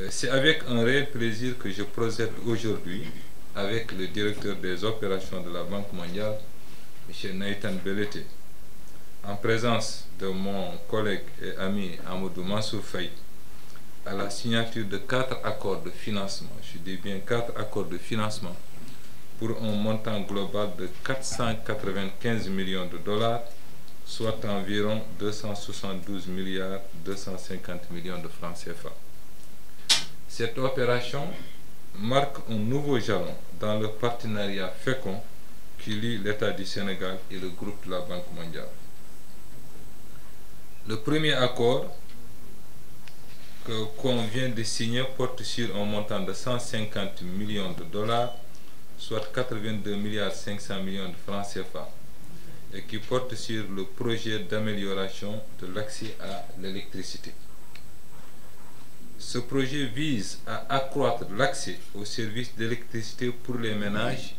C'est avec un réel plaisir que je procède aujourd'hui avec le directeur des opérations de la Banque mondiale, M. Nathan Belleté, en présence de mon collègue et ami Amadou Mansour Faye, à la signature de 4 accords de financement, je dis bien 4 accords de financement, pour un montant global de 495 millions de dollars, soit environ 272 milliards 250 millions de francs CFA. Cette opération marque un nouveau jalon dans le partenariat fécond qui lie l'État du Sénégal et le groupe de la Banque mondiale. Le premier accord qu'on vient de signer porte sur un montant de 150 millions de dollars, soit 82 milliards 500 millions de francs CFA, et qui porte sur le projet d'amélioration de l'accès à l'électricité. Ce projet vise à accroître l'accès aux services d'électricité pour les ménages,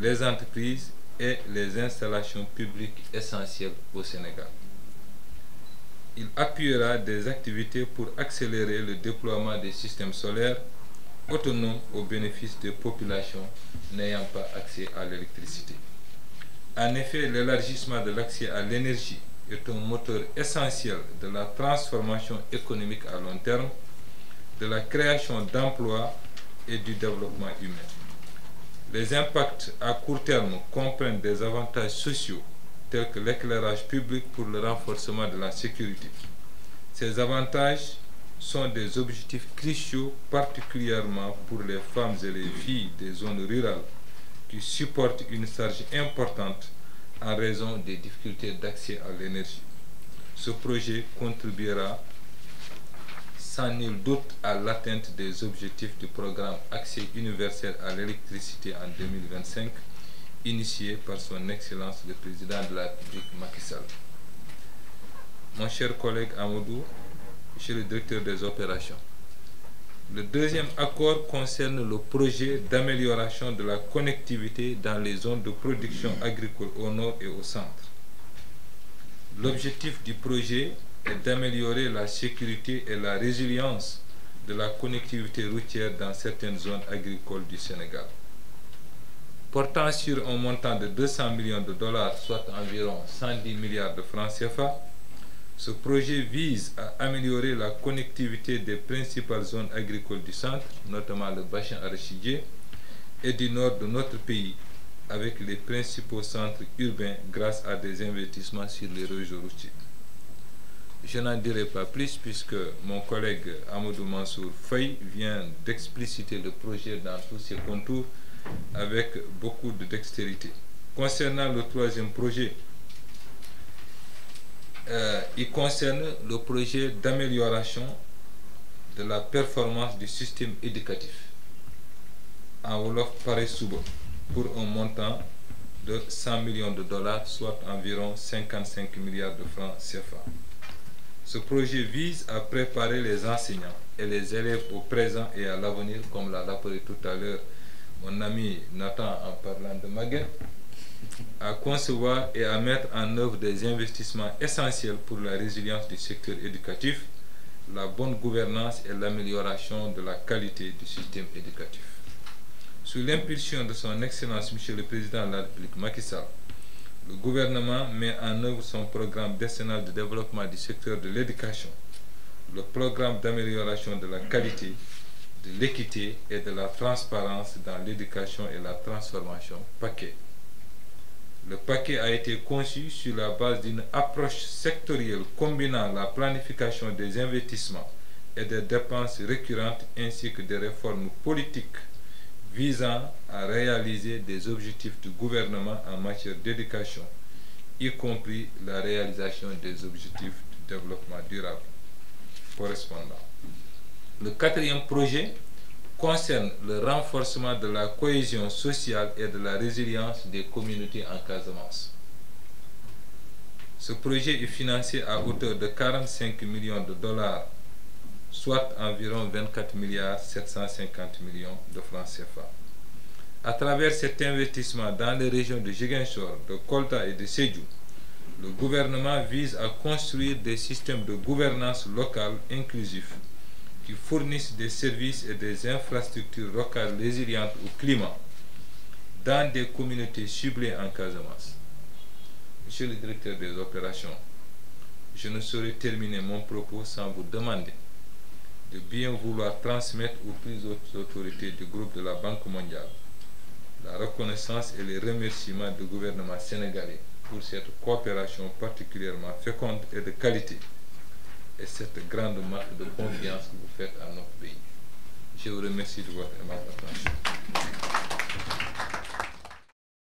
les entreprises et les installations publiques essentielles au Sénégal. Il appuiera des activités pour accélérer le déploiement des systèmes solaires autonomes au bénéfice des populations n'ayant pas accès à l'électricité. En effet, l'élargissement de l'accès à l'énergie est un moteur essentiel de la transformation économique à long terme, de la création d'emplois et du développement humain. Les impacts à court terme comprennent des avantages sociaux tels que l'éclairage public pour le renforcement de la sécurité. Ces avantages sont des objectifs cruciaux, particulièrement pour les femmes et les filles des zones rurales qui supportent une charge importante en raison des difficultés d'accès à l'énergie. Ce projet contribuera sans nul doute à l'atteinte des objectifs du programme Accès universel à l'électricité en 2025, initié par son Excellence le Président de la République Macky Sall. Mon cher collègue Amadou, Monsieur le directeur des opérations, le deuxième accord concerne le projet d'amélioration de la connectivité dans les zones de production agricole au nord et au centre. L'objectif du projet est d'améliorer la sécurité et la résilience de la connectivité routière dans certaines zones agricoles du Sénégal. Portant sur un montant de 200 millions de dollars, soit environ 110 milliards de francs CFA, ce projet vise à améliorer la connectivité des principales zones agricoles du centre, notamment le bassin arachidier, et du nord de notre pays, avec les principaux centres urbains grâce à des investissements sur les réseaux routiers. Je n'en dirai pas plus puisque mon collègue Amadou Mansour Faye vient d'expliciter le projet dans tous ses contours avec beaucoup de dextérité. Concernant le troisième projet, il concerne le projet d'amélioration de la performance du système éducatif en Wolof Pare Souba pour un montant de 100 millions de dollars, soit environ 55 milliards de francs CFA. Ce projet vise à préparer les enseignants et les élèves au présent et à l'avenir, comme l'a rappelé tout à l'heure mon ami Nathan en parlant de Maguette, à concevoir et à mettre en œuvre des investissements essentiels pour la résilience du secteur éducatif, la bonne gouvernance et l'amélioration de la qualité du système éducatif. Sous l'impulsion de son Excellence Monsieur le Président de la République Macky Sall, le gouvernement met en œuvre son programme décennal de développement du secteur de l'éducation, le programme d'amélioration de la qualité, de l'équité et de la transparence dans l'éducation et la transformation paquet. Le paquet a été conçu sur la base d'une approche sectorielle combinant la planification des investissements et des dépenses récurrentes ainsi que des réformes politiques visant à réaliser des objectifs du gouvernement en matière d'éducation, y compris la réalisation des objectifs du développement durable correspondants. Le quatrième projet concerne le renforcement de la cohésion sociale et de la résilience des communautés en Casamance. Ce projet est financé à hauteur de 45 millions de dollars, soit environ 24 milliards 750 millions de francs CFA. À travers cet investissement dans les régions de Ziguinchor, de Kolda et de Sédhiou, le gouvernement vise à construire des systèmes de gouvernance locale inclusifs qui fournissent des services et des infrastructures locales résilientes au climat dans des communautés ciblées en Casamance. Monsieur le directeur des opérations, je ne saurais terminer mon propos sans vous demander de bien vouloir transmettre aux plus hautes autorités du groupe de la Banque mondiale la reconnaissance et les remerciements du gouvernement sénégalais pour cette coopération particulièrement féconde et de qualité et cette grande marque de confiance que vous faites à notre pays. Je vous remercie de votre aimable attention.